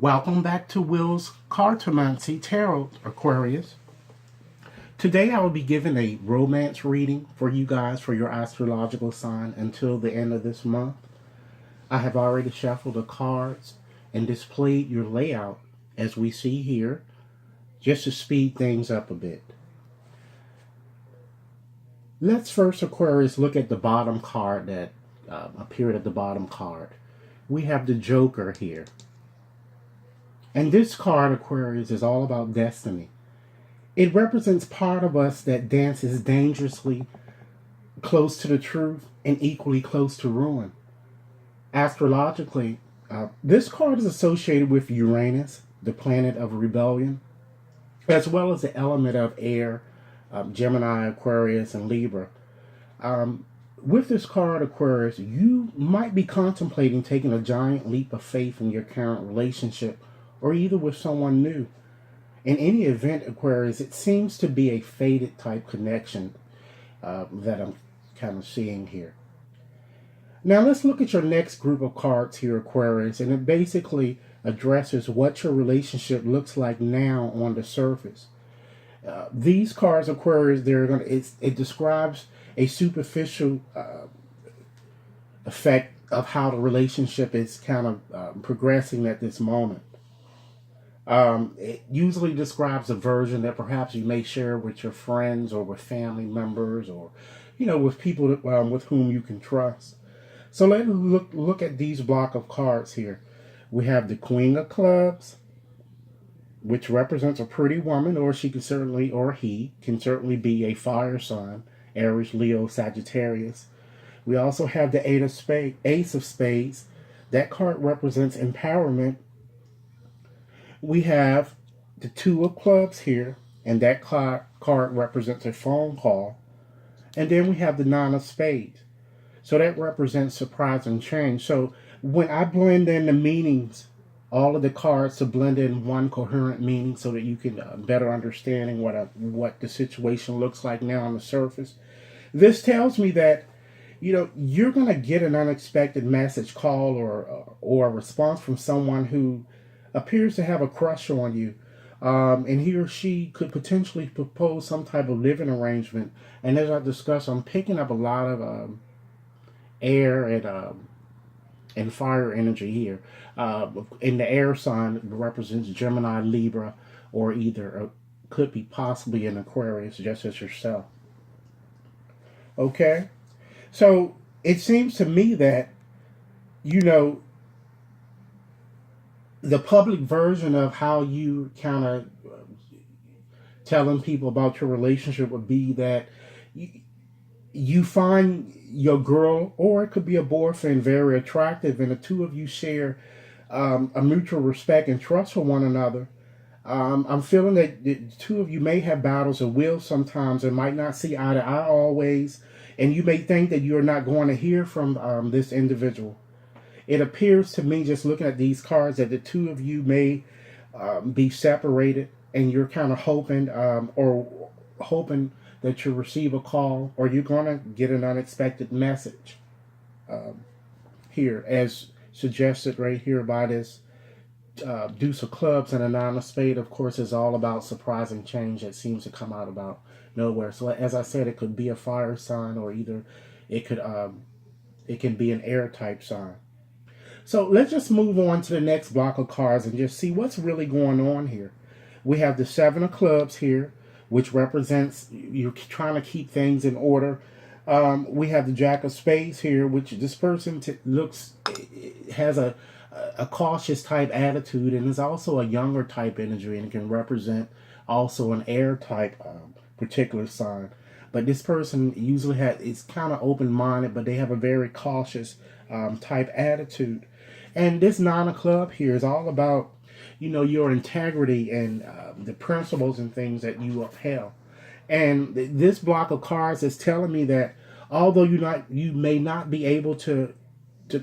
Welcome back to Will's Cartomancy Tarot, Aquarius. Today I will be giving a romance reading for you guys for your astrological sign until the end of this month. I have already shuffled the cards and displayed your layout as we see here, just to speed things up a bit. Let's first, Aquarius, look at the bottom card that appeared at the bottom card. We have the Joker here. And this card, Aquarius, is all about destiny. It represents part of us that dances dangerously close to the truth and equally close to ruin. Astrologically, this card is associated with Uranus, the planet of rebellion, as well as the element of air, Gemini, Aquarius, and Libra. With this card, Aquarius, you might be contemplating taking a giant leap of faith in your current relationship or either with someone new. In any event, Aquarius, it seems to be a fated type connection that I'm kind of seeing here. Now let's look at your next group of cards here, Aquarius, and it basically addresses what your relationship looks like now on the surface. These cards, Aquarius, it describes a superficial effect of how the relationship is kind of progressing at this moment. It usually describes a version that perhaps you may share with your friends or with family members or, with people with whom you can trust. So let's look at these block of cards here. We have the Queen of Clubs, which represents a pretty woman, or he can certainly be a fire sign, Aries, Leo, Sagittarius. We also have the Ace of Spades. That card represents empowerment. We have the Two of Clubs here, and that card represents a phone call. And then we have the Nine of Spades. So that represents surprise and change. So when I blend in the meanings, all of the cards to blend in one coherent meaning so that you can better understanding what the situation looks like now on the surface. This tells me that, you're going to get an unexpected message, call, or a response from someone who appears to have a crush on you. And he or she could potentially propose some type of living arrangement. And as I discussed, I'm picking up a lot of air and fire energy here. In the air sign, it represents Gemini, Libra, or could be possibly an Aquarius, just as yourself. Okay? So it seems to me that, the public version of how you kind of telling people about your relationship would be that you find your girl, or it could be a boyfriend, very attractive, and the two of you share a mutual respect and trust for one another. I'm feeling that the two of you may have battles of will sometimes and might not see eye to eye always, and you may think that you're not going to hear from this individual. It appears to me, just looking at these cards, that the two of you may be separated, and you're kind of hoping that you'll receive a call, or you're going to get an unexpected message here, as suggested right here by this Deuce of Clubs and a Nine of Spades. Of course, is all about surprising change that seems to come out about nowhere. So as I said, it could be a fire sign, or either it can be an air type sign. So let's just move on to the next block of cards and just see what's really going on here. We have the Seven of Clubs here, which represents you're trying to keep things in order. We have the Jack of Spades here, which this person has a cautious type attitude, and is also a younger type energy, and can represent also an air type particular sign. But this person usually is kind of open-minded, but they have a very cautious type attitude. And this Nine of Clubs here is all about, your integrity and the principles and things that you upheld. And this block of cards is telling me that although you may not be able to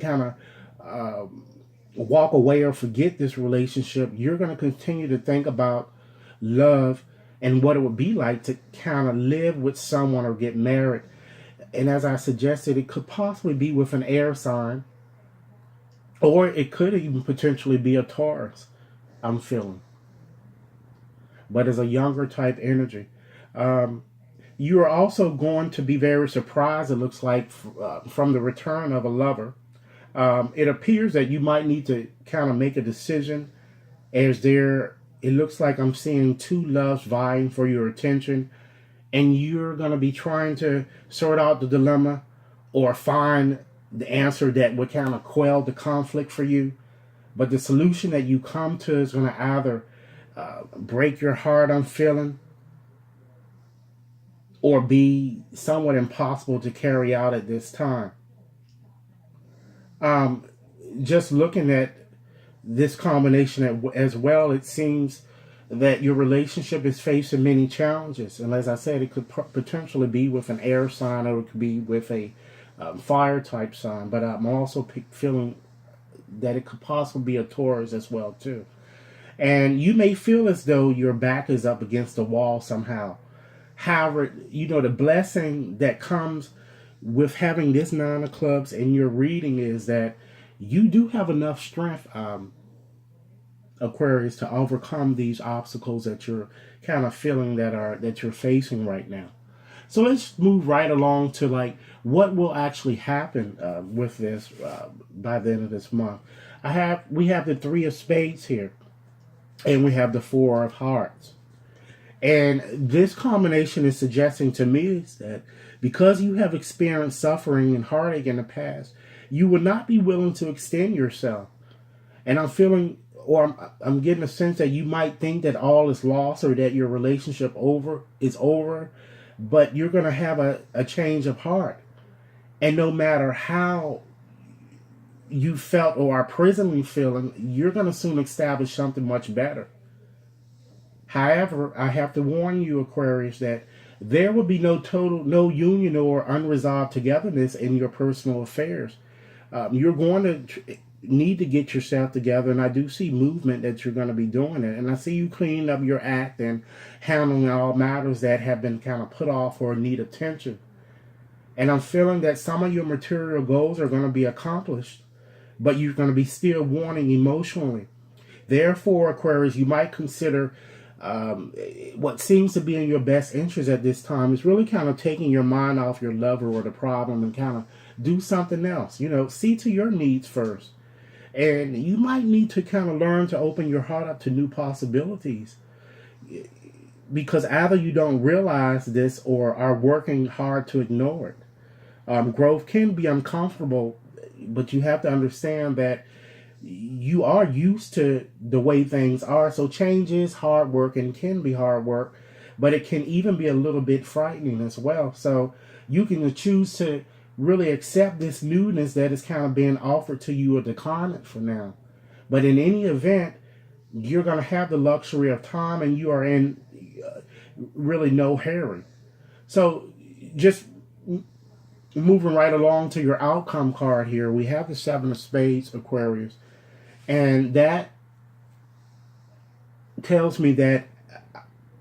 kind of walk away or forget this relationship, you're going to continue to think about love and what it would be like to kind of live with someone or get married. And as I suggested, it could possibly be with an air sign, or it could even potentially be a Taurus. I'm feeling. But as a younger type energy. Um, you are also going to be very surprised, it looks like, from the return of a lover. It appears that you might need to kind of make a decision, as it looks like I'm seeing two loves vying for your attention, and you're going to be trying to sort out the dilemma or find the answer that would kind of quell the conflict for you. But the solution that you come to is going to either break your heart, I'm feeling, or be somewhat impossible to carry out at this time. Um, just looking at this combination as well, it seems that your relationship is facing many challenges. And as I said, it could potentially be with an air sign, or it could be with a fire type sign. But I'm also feeling that it could possibly be a Taurus as well too. And you may feel as though your back is up against the wall somehow. However, the blessing that comes with having this Nine of Clubs in your reading is that you do have enough strength, Aquarius, to overcome these obstacles that you're kind of feeling that you're facing right now. So let's move right along to like what will actually happen with this by the end of this month. We have the Three of Spades here, and we have the Four of Hearts. And this combination is suggesting to me is that because you have experienced suffering and heartache in the past, you would not be willing to extend yourself. And I'm feeling, or I'm getting a sense that you might think that all is lost, or that your relationship is over, but you're going to have a change of heart. And no matter how you felt or are presently feeling, you're going to soon establish something much better. However, I have to warn you, Aquarius, that there will be no union or unresolved togetherness in your personal affairs. You're going to need to get yourself together, and I do see movement that you're going to be doing it. And I see you cleaning up your act and handling all matters that have been kind of put off or need attention. And I'm feeling that some of your material goals are going to be accomplished, but you're going to be still wanting emotionally. Therefore, Aquarius, you might consider what seems to be in your best interest at this time is really kind of taking your mind off your lover or the problem and kind of do something else. See to your needs first. And you might need to kind of learn to open your heart up to new possibilities, because either you don't realize this or are working hard to ignore it. Growth can be uncomfortable, but you have to understand that you are used to the way things are. So change is hard work and can be hard work, but it can even be a little bit frightening as well. So you can choose to really accept this newness that is kind of being offered to you or decline it for now. But in any event, you're going to have the luxury of time, and you are in really no hurry. So just moving right along to your outcome card here, we have the Seven of Spades, Aquarius. And that tells me that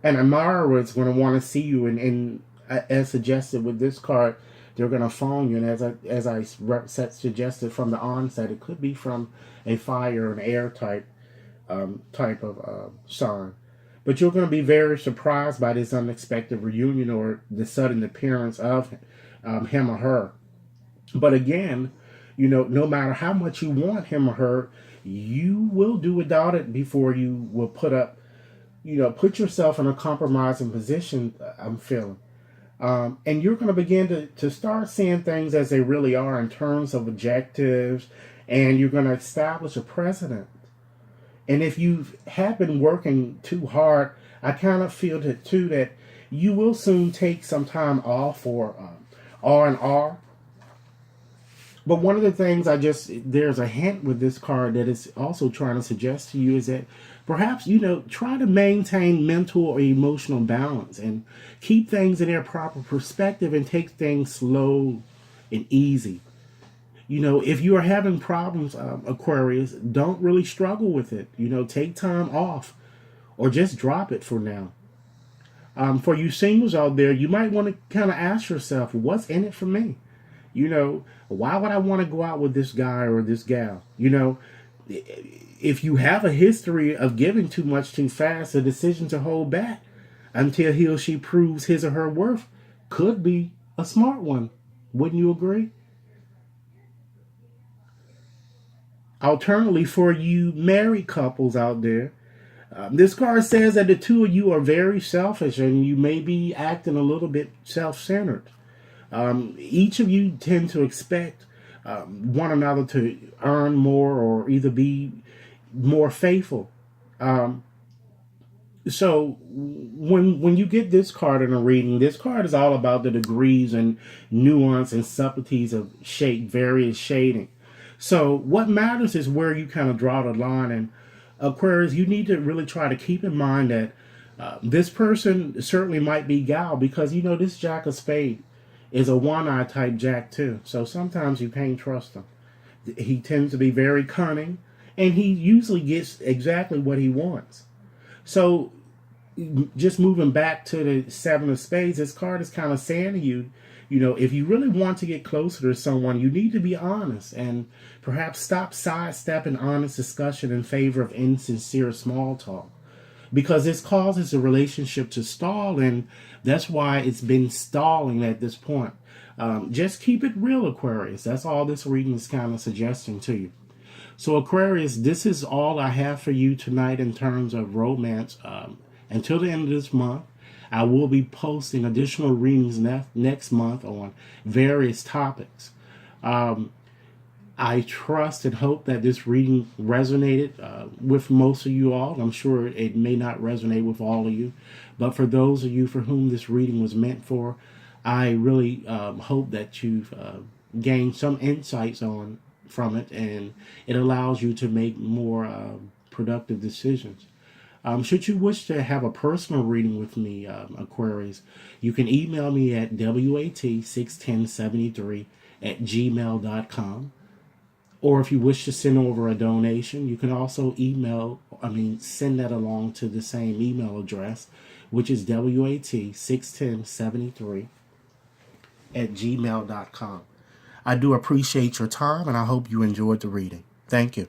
an admirer is going to want to see you, and as suggested with this card, they're going to phone you. And as I suggested from the onset, it could be from a fire or an air type of sign. But you're going to be very surprised by this unexpected reunion or the sudden appearance of him or her. But again, no matter how much you want him or her, you will do without it before you will put yourself in a compromising position, I'm feeling. And you're going to begin to start seeing things as they really are in terms of objectives, and you're going to establish a precedent. And if you have been working too hard, I kind of feel that too, that you will soon take some time off for R&R. But one of the things there's a hint with this card that is also trying to suggest to you is that perhaps, try to maintain mental or emotional balance and keep things in their proper perspective and take things slow and easy. If you are having problems, Aquarius, don't really struggle with it. Take time off or just drop it for now. For you singles out there, you might want to kind of ask yourself, what's in it for me? Why would I want to go out with this guy or this gal? If you have a history of giving too much too fast, a decision to hold back until he or she proves his or her worth could be a smart one. Wouldn't you agree? Alternatively, for you married couples out there, this card says that the two of you are very selfish and you may be acting a little bit self-centered. Each of you tend to expect one another to earn more or either be more faithful. Um, so when you get this card in a reading, this card is all about the degrees and nuance and subtleties of shade, various shading. So what matters is where you kind of draw the line. And Aquarius, you need to really try to keep in mind that this person certainly might be gal because this Jack of Spade is a one-eye type Jack too. So sometimes you can't trust him. He tends to be very cunning, and he usually gets exactly what he wants. So just moving back to the Seven of Spades, this card is kind of saying to you, if you really want to get closer to someone, you need to be honest and perhaps stop sidestepping honest discussion in favor of insincere small talk. Because this causes a relationship to stall, and that's why it's been stalling at this point. Just keep it real, Aquarius. That's all this reading is kind of suggesting to you. So, Aquarius, this is all I have for you tonight in terms of romance. Until the end of this month, I will be posting additional readings next month on various topics. I trust and hope that this reading resonated with most of you all. I'm sure it may not resonate with all of you, but for those of you for whom this reading was meant for, I really hope that you've gained some insights from it, and it allows you to make more productive decisions. Should you wish to have a personal reading with me, Aquarius, you can email me at wat61073@gmail.com. Or if you wish to send over a donation, you can also send that along to the same email address, which is wat61073@gmail.com. I do appreciate your time, and I hope you enjoyed the reading. Thank you.